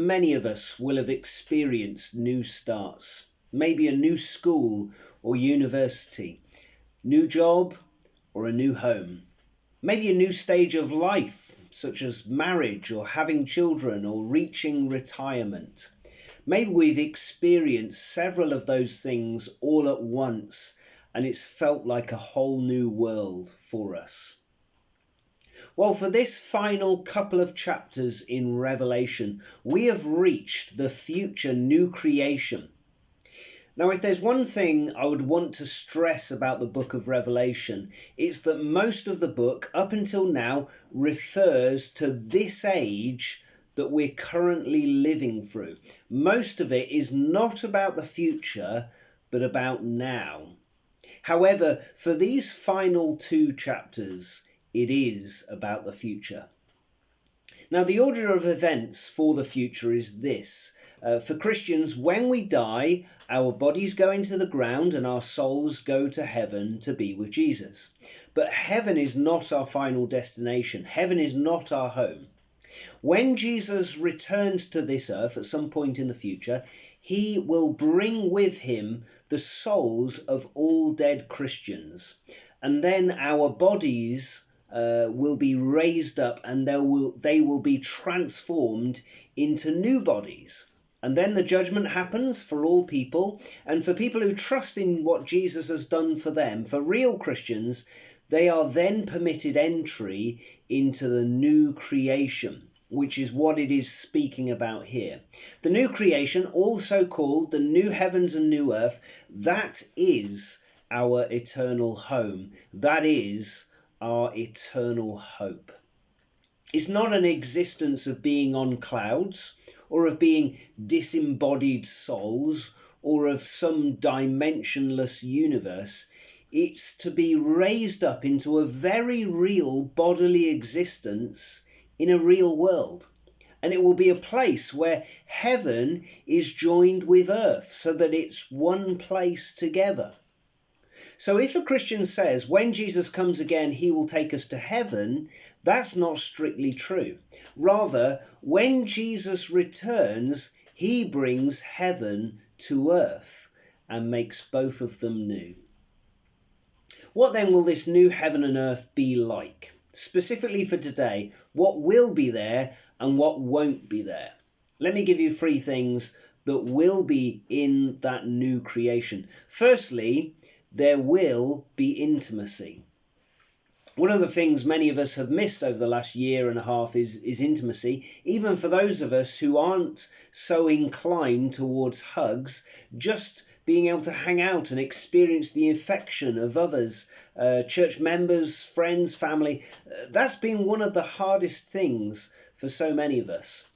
many of us will have experienced new starts, maybe a new school or university, new job or a new home, maybe a new stage of life, such as marriage or having children or reaching retirement. Maybe we've experienced several of those things all at once, and it's felt like a whole new world for us. Well, for this final couple of chapters in Revelation, we have reached the future new creation. Now, if there's one thing I would want to stress about the book of Revelation, it's that most of the book, up until now, refers to this age that we're currently living through. Most of it is not about the future, but about now. However, for these final two chapters, it is about the future. Now, the order of events for the future is this. For Christians, when we die, our bodies go into the ground and our souls go to heaven to be with Jesus. But heaven is not our final destination. Heaven is not our home. When Jesus returns to this earth at some point in the future, he will bring with him the souls of all dead Christians. And then our bodies will be raised up, and they will be transformed into new bodies. And then the judgment happens for all people, and for people who trust in what Jesus has done for them, for real Christians, they are then permitted entry into the new creation, which is what it is speaking about here. The new creation, also called the new heavens and new earth, that is our eternal home. That is our eternal hope. It's not an existence of being on clouds or of being disembodied souls or of some dimensionless universe. It's to be raised up into a very real bodily existence in a real world. And it will be a place where heaven is joined with earth so that it's one place together. So if a Christian says when Jesus comes again he will take us to heaven, that's not strictly true. Rather, when Jesus returns, he brings heaven to earth and makes both of them new. What then will this new heaven and earth be like? Specifically for today, what will be there and what won't be there? Let me give you three things that will be in that new creation. Firstly, there will be intimacy. One of the things many of us have missed over the last year and a half is intimacy, even for those of us who aren't so inclined towards hugs, just being able to hang out and experience the affection of others, church members, friends, family. That's been one of the hardest things for so many of us.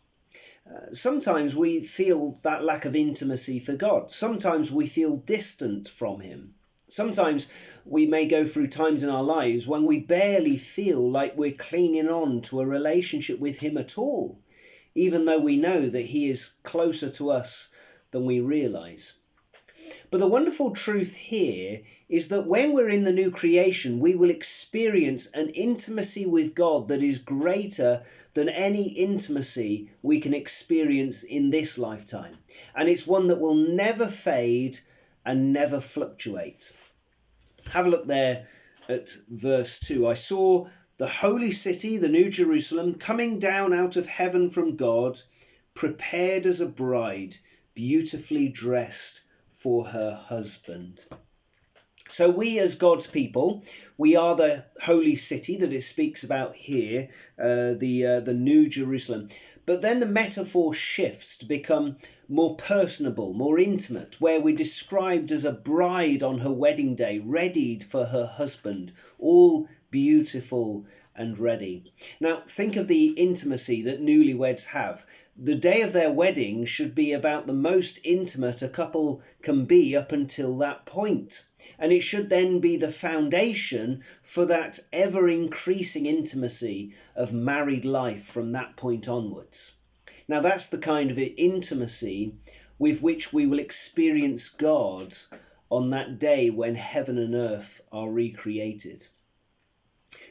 Sometimes we feel that lack of intimacy for God. Sometimes we feel distant from him. Sometimes we may go through times in our lives when we barely feel like we're clinging on to a relationship with him at all, even though we know that he is closer to us than we realise. But the wonderful truth here is that when we're in the new creation, we will experience an intimacy with God that is greater than any intimacy we can experience in this lifetime. And it's one that will never fade and never fluctuate. Have a look there at verse 2. I saw the holy city, the New Jerusalem, coming down out of heaven from God, prepared as a bride, beautifully dressed for her husband. So we as God's people, we are the holy city that it speaks about here, the New Jerusalem. But then the metaphor shifts to become more personable, more intimate, where we're described as a bride on her wedding day, readied for her husband, all beautiful and ready. Now, think of the intimacy that newlyweds have. The day of their wedding should be about the most intimate a couple can be up until that point. And it should then be the foundation for that ever-increasing intimacy of married life from that point onwards. Now, that's the kind of intimacy with which we will experience God on that day when heaven and earth are recreated.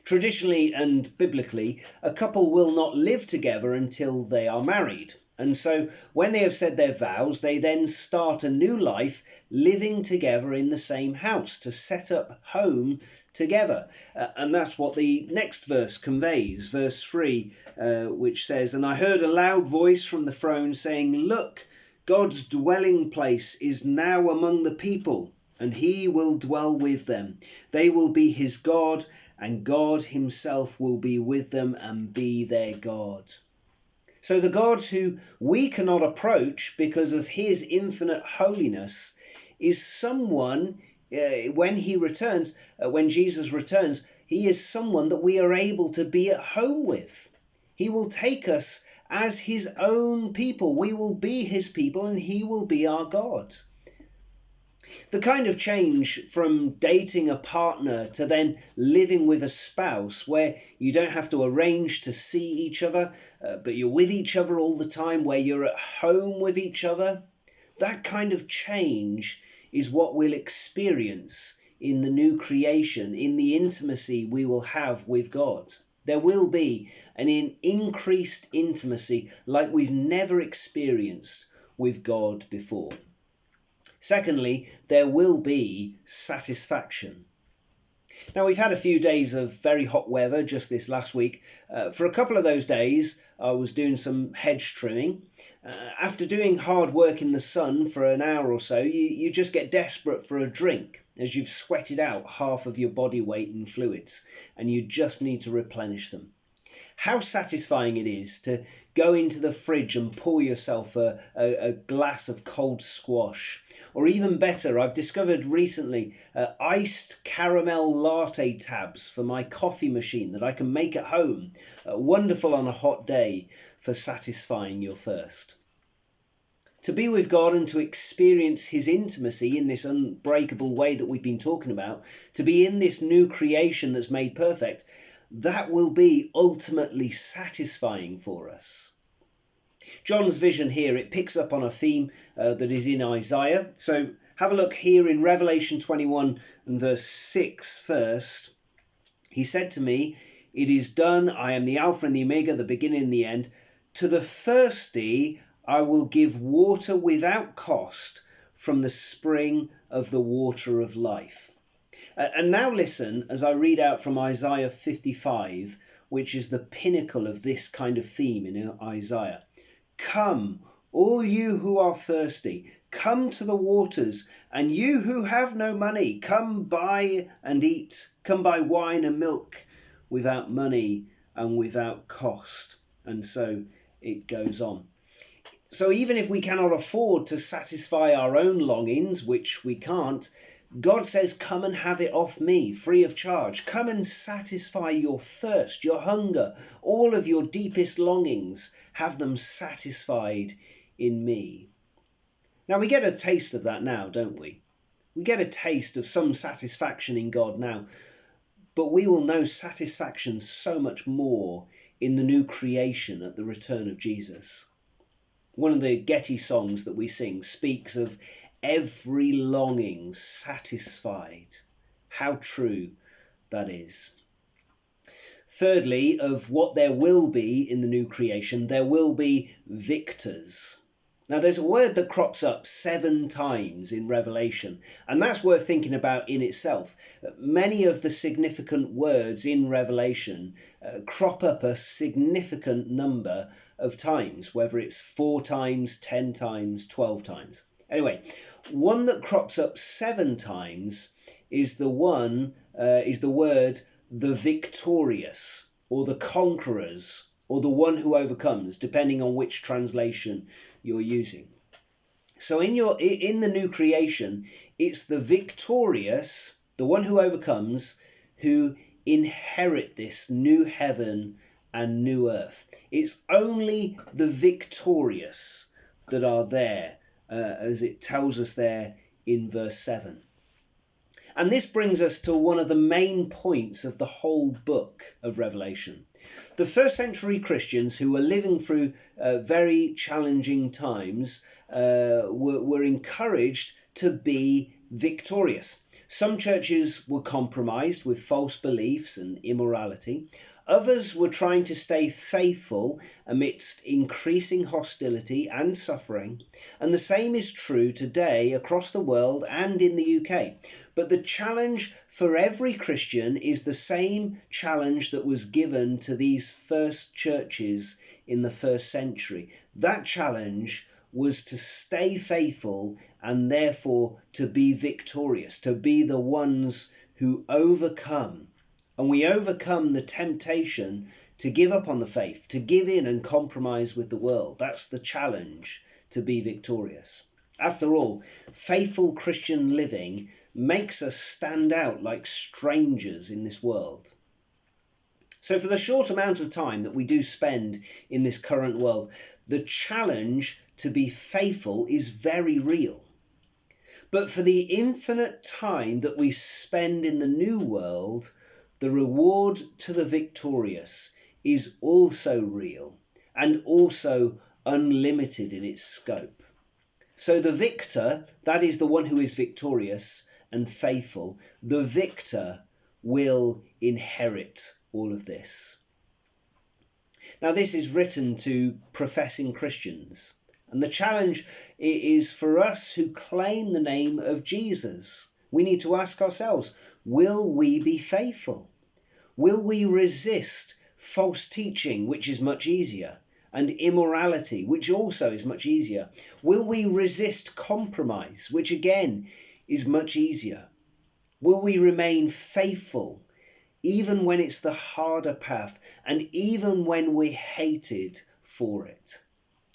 Traditionally and biblically, a couple will not live together until they are married. And so when they have said their vows, they then start a new life living together in the same house to set up home together. And that's what the next verse conveys, verse 3, which says, "And I heard a loud voice from the throne saying, 'Look, God's dwelling place is now among the people, and he will dwell with them. They will be his God, and God himself will be with them and be their God.'" So the God who we cannot approach because of his infinite holiness is someone, when he returns, when Jesus returns, he is someone that we are able to be at home with. He will take us as his own people. We will be his people and he will be our God. The kind of change from dating a partner to then living with a spouse, where you don't have to arrange to see each other, but you're with each other all the time, where you're at home with each other, that kind of change is what we'll experience in the new creation, in the intimacy we will have with God. There will be an increased intimacy like we've never experienced with God before. Secondly, there will be satisfaction. Now, we've had a few days of very hot weather just this last week. For a couple of those days, I was doing some hedge trimming. After doing hard work in the sun for an hour or so, you just get desperate for a drink, as you've sweated out half of your body weight in fluids, and you just need to replenish them. How satisfying it is to go into the fridge and pour yourself a glass of cold squash. Or even better, I've discovered recently iced caramel latte tabs for my coffee machine that I can make at home. Wonderful on a hot day for satisfying your thirst. To be with God and to experience his intimacy in this unbreakable way that we've been talking about, to be in this new creation that's made perfect, that will be ultimately satisfying for us. John's vision here, it picks up on a theme that is in Isaiah. So have a look here in Revelation 21 and verse 6 first. He said to me, "It is done. I am the Alpha and the Omega, the beginning and the end. To the thirsty I will give water without cost from the spring of the water of life." And now listen as I read out from Isaiah 55, which is the pinnacle of this kind of theme in Isaiah. "Come, all you who are thirsty, come to the waters, and you who have no money, come buy and eat. Come buy wine and milk without money and without cost." And so it goes on. So even if we cannot afford to satisfy our own longings, which we can't, God says, come and have it off me, free of charge. Come and satisfy your thirst, your hunger, all of your deepest longings. Have them satisfied in me. Now, we get a taste of that now, don't we? We get a taste of some satisfaction in God now, but we will know satisfaction so much more in the new creation at the return of Jesus. One of the Getty songs that we sing speaks of every longing satisfied. How true that is. Thirdly, of what there will be in the new creation, there will be victors. Now, there's a word that crops up 7 times in Revelation, and that's worth thinking about in itself. Many of the significant words in Revelation crop up a significant number of times, whether it's 4 times, 10 times, 12 times. Anyway, one that crops up 7 times is the word the victorious, or the conquerors, or the one who overcomes, depending on which translation you're using. So in the new creation, it's the victorious, the one who overcomes, who inherit this new heaven and new earth. It's only the victorious that are there, as it tells us there in verse 7. And this brings us to one of the main points of the whole book of Revelation. The first century Christians who were living through very challenging times were encouraged to be victorious. Some churches were compromised with false beliefs and immorality. Others were trying to stay faithful amidst increasing hostility and suffering. And the same is true today across the world and in the UK. But the challenge for every Christian is the same challenge that was given to these first churches in the first century. That challenge was to stay faithful and therefore to be victorious, to be the ones who overcome. And we overcome the temptation to give up on the faith, to give in and compromise with the world. That's the challenge, to be victorious. After all, faithful Christian living makes us stand out like strangers in this world. So for the short amount of time that we do spend in this current world, the challenge to be faithful is very real. But for the infinite time that we spend in the new world, the reward to the victorious is also real and also unlimited in its scope. So the victor, that is the one who is victorious and faithful, the victor will inherit all of this. Now, this is written to professing Christians, and the challenge is for us who claim the name of Jesus. We need to ask ourselves, will we be faithful? Will we resist false teaching, which is much easier, and immorality, which also is much easier? Will we resist compromise, which again is much easier? Will we remain faithful even when it's the harder path and even when we're hated for it?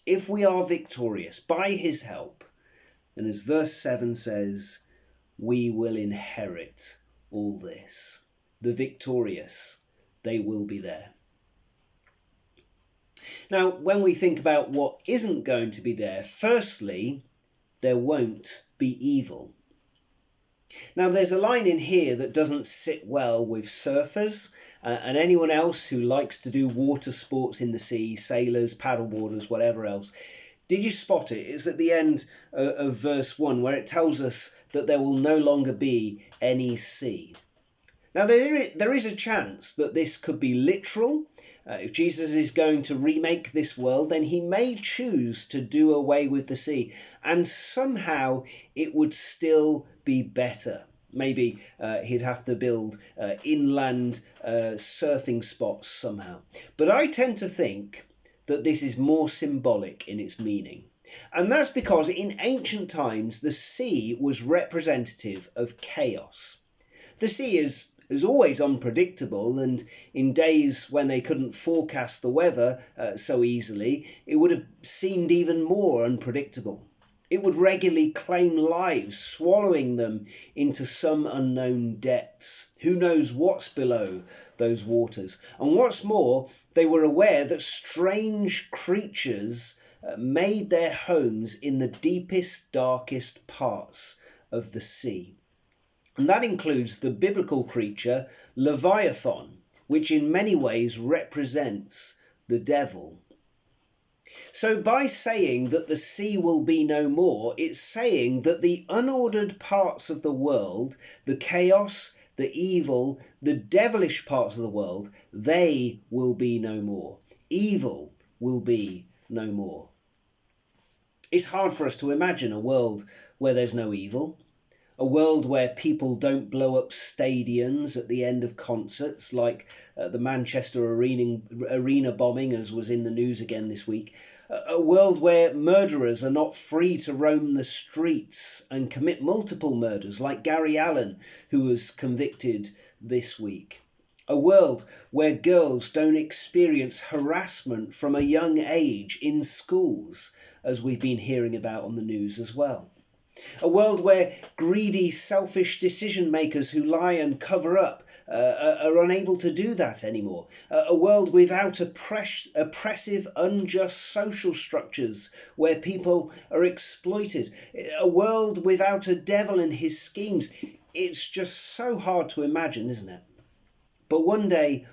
If we are victorious by his help, and as verse 7 says, we will inherit all this. The victorious, they will be there. Now, when we think about what isn't going to be there, firstly, there won't be evil. Now, there's a line in here that doesn't sit well with surfers and anyone else who likes to do water sports in the sea, sailors, paddleboarders, whatever else. Did you spot it? It's at the end of verse 1 where it tells us that there will no longer be any sea. Now, there is a chance that this could be literal. If Jesus is going to remake this world, then he may choose to do away with the sea, and somehow it would still be better. Maybe he'd have to build inland surfing spots somehow. But I tend to think that this is more symbolic in its meaning. And that's because in ancient times, the sea was representative of chaos. The sea is always unpredictable, and in days when they couldn't forecast the weather so easily, it would have seemed even more unpredictable. It would regularly claim lives, swallowing them into some unknown depths. Who knows what's below those waters? And what's more, they were aware that strange creatures made their homes in the deepest, darkest parts of the sea. And that includes the biblical creature Leviathan, which in many ways represents the devil. So by saying that the sea will be no more, it's saying that the unordered parts of the world, the chaos, the evil, the devilish parts of the world, they will be no more. Evil will be no more. It's hard for us to imagine a world where there's no evil. A world where people don't blow up stadiums at the end of concerts like the Manchester arena bombing, as was in the news again this week. A world where murderers are not free to roam the streets and commit multiple murders like Gary Allen, who was convicted this week. A world where girls don't experience harassment from a young age in schools, as we've been hearing about on the news as well. A world where greedy, selfish decision makers who lie and cover up are unable to do that anymore. A world without oppressive, unjust social structures where people are exploited. A world without a devil and his schemes. It's just so hard to imagine, isn't it? But one day,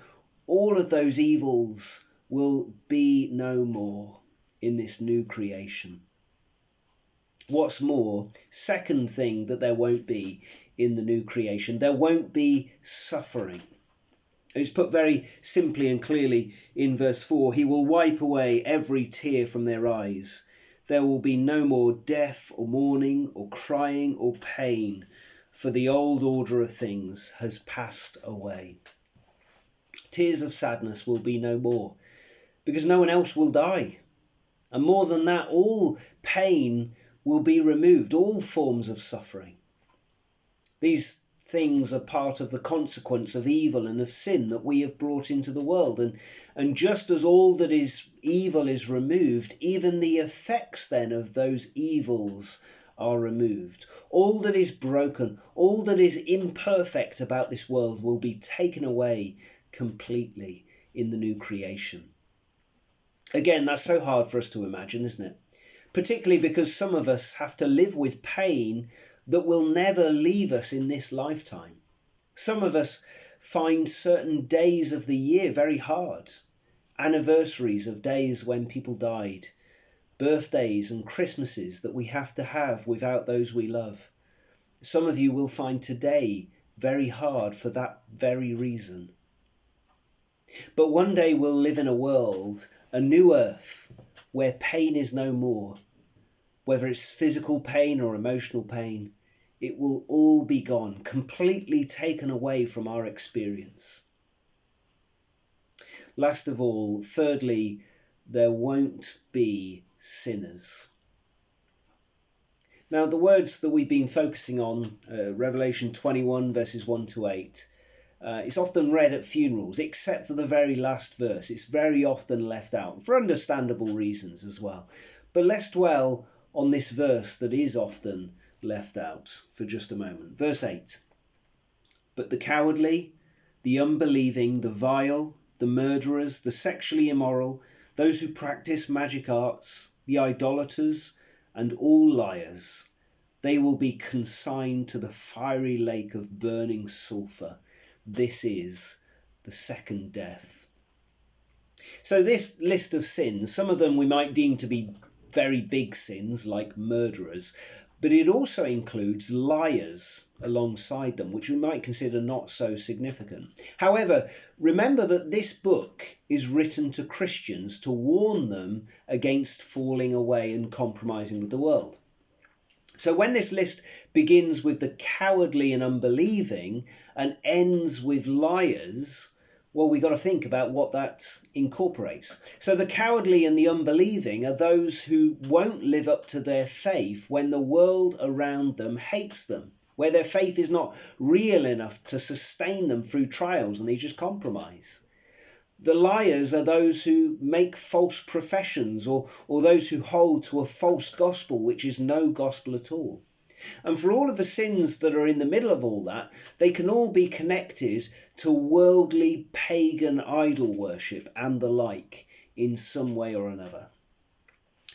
all of those evils will be no more in this new creation. What's more, second thing that there won't be in the new creation. There won't be suffering. It's put very simply and clearly in verse 4. He will wipe away every tear from their eyes. There will be no more death or mourning or crying or pain, for the old order of things has passed away. Tears of sadness will be no more, because no one else will die. And more than that, all pain will be removed, all forms of suffering. These things are part of the consequence of evil and of sin that we have brought into the world. And just as all that is evil is removed, even the effects then of those evils are removed. All that is broken, all that is imperfect about this world will be taken away completely in the new creation. Again, that's so hard for us to imagine, isn't it? Particularly because some of us have to live with pain that will never leave us in this lifetime. Some of us find certain days of the year very hard. Anniversaries of days when people died. Birthdays and Christmases that we have to have without those we love. Some of you will find today very hard for that very reason. But one day we'll live in a world, a new earth, where pain is no more. Whether it's physical pain or emotional pain, it will all be gone, completely taken away from our experience. Last of all, thirdly, there won't be sinners. Now, the words that we've been focusing on, Revelation 21 verses 1 to 8, it's often read at funerals, except for the very last verse. It's very often left out, for understandable reasons as well. But let's dwell on this verse that is often left out for just a moment. Verse 8. But the cowardly, the unbelieving, the vile, the murderers, the sexually immoral, those who practice magic arts, the idolaters, and all liars, they will be consigned to the fiery lake of burning sulphur. This is the second death. So this list of sins, some of them we might deem to be very big sins like murderers, but it also includes liars alongside them, which we might consider not so significant. However, remember that this book is written to Christians to warn them against falling away and compromising with the world. So when this list begins with the cowardly and unbelieving and ends with liars, well, we've got to think about what that incorporates. So the cowardly and the unbelieving are those who won't live up to their faith when the world around them hates them, where their faith is not real enough to sustain them through trials and they just compromise. The liars are those who make false professions or those who hold to a false gospel, which is no gospel at all. And for all of the sins that are in the middle of all that, they can all be connected to worldly pagan idol worship and the like in some way or another.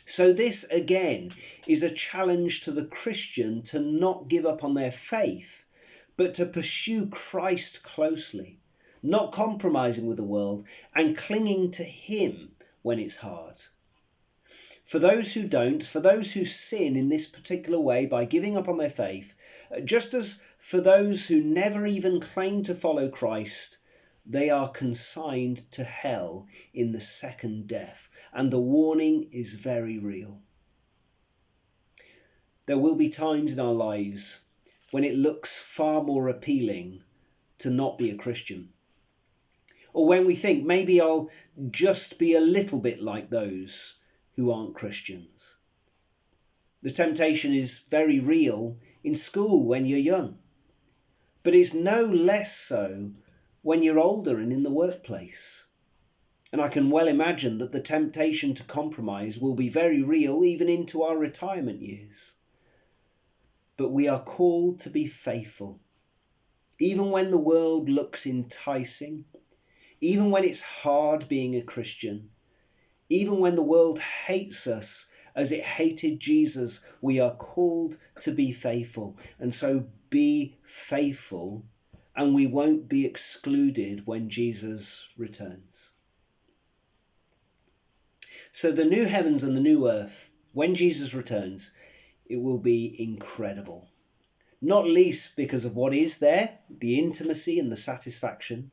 So this again is a challenge to the Christian to not give up on their faith, but to pursue Christ closely, not compromising with the world and clinging to him when it's hard. For those who don't, for those who sin in this particular way by giving up on their faith, just as for those who never even claim to follow Christ, they are consigned to hell in the second death, and the warning is very real. There will be times in our lives when it looks far more appealing to not be a Christian, or when we think maybe I'll just be a little bit like those who aren't Christians. The temptation is very real in school when you're young, but it's no less so when you're older and in the workplace. And I can well imagine that the temptation to compromise will be very real even into our retirement years. But we are called to be faithful, even when the world looks enticing, even when it's hard being a Christian, even when the world hates us as it hated Jesus, we are called to be faithful. And so be faithful, and we won't be excluded when Jesus returns. So the new heavens and the new earth, when Jesus returns, it will be incredible. not least because of what is there, the intimacy and the satisfaction,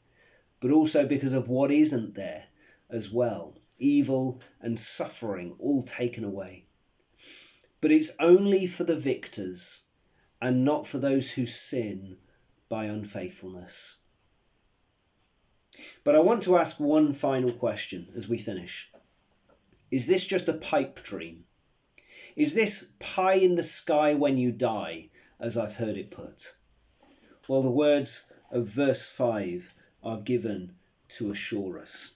but also because of what isn't there as well, evil and suffering all taken away. But it's only for the victors and not for those who sin by unfaithfulness. But I want to ask one final question as we finish. Is this just a pipe dream? Is this pie in the sky when you die, as I've heard it put? Well, the words of verse 5 are given to assure us.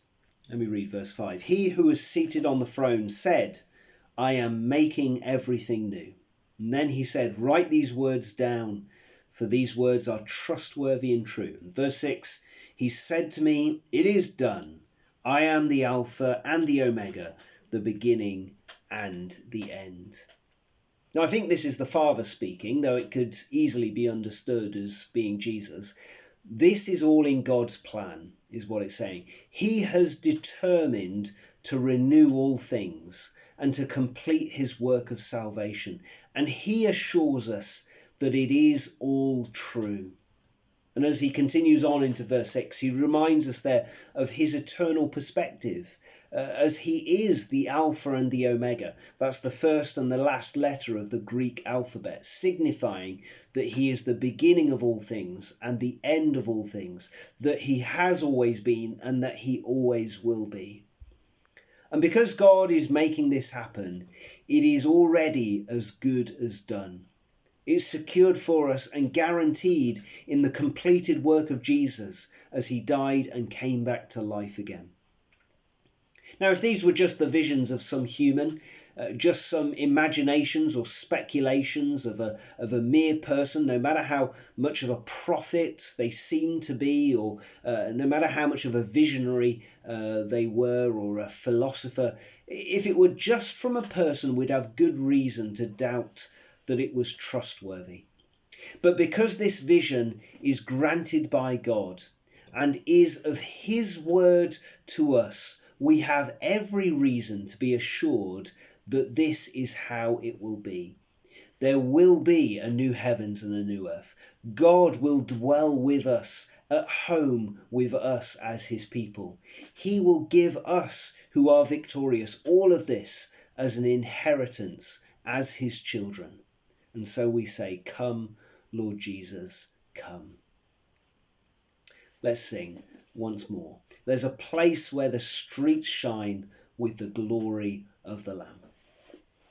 Let me read verse 5. He who is seated on the throne said, I am making everything new. And then he said, write these words down, for these words are trustworthy and true. And verse 6, he said to me, it is done. I am the Alpha and the Omega, the beginning and the end. Now, I think this is the Father speaking, though it could easily be understood as being Jesus. This is all in God's plan, is what it's saying. He has determined to renew all things and to complete his work of salvation. And he assures us that it is all true. And as he continues on into verse 6, he reminds us there of his eternal perspective, as he is the Alpha and the Omega. That's the first and the last letter of the Greek alphabet, signifying that he is the beginning of all things and the end of all things, that he has always been and that he always will be. And because God is making this happen, it is already as good as done. It's secured for us and guaranteed in the completed work of Jesus as he died and came back to life again. Now, if these were just the visions of some human, just some imaginations or speculations of a mere person, no matter how much of a prophet they seem to be, or no matter how much of a visionary they were, or a philosopher, if it were just from a person, we'd have good reason to doubt that it was trustworthy. But because this vision is granted by God and is of his word to us, we have every reason to be assured that this is how it will be. There will be a new heavens and a new earth. God will dwell with us, at home with us as his people. He will give us, who are victorious, all of this as an inheritance as his children. And so we say, come, Lord Jesus, come. Let's sing once more. There's a place where the streets shine with the glory of the Lamb.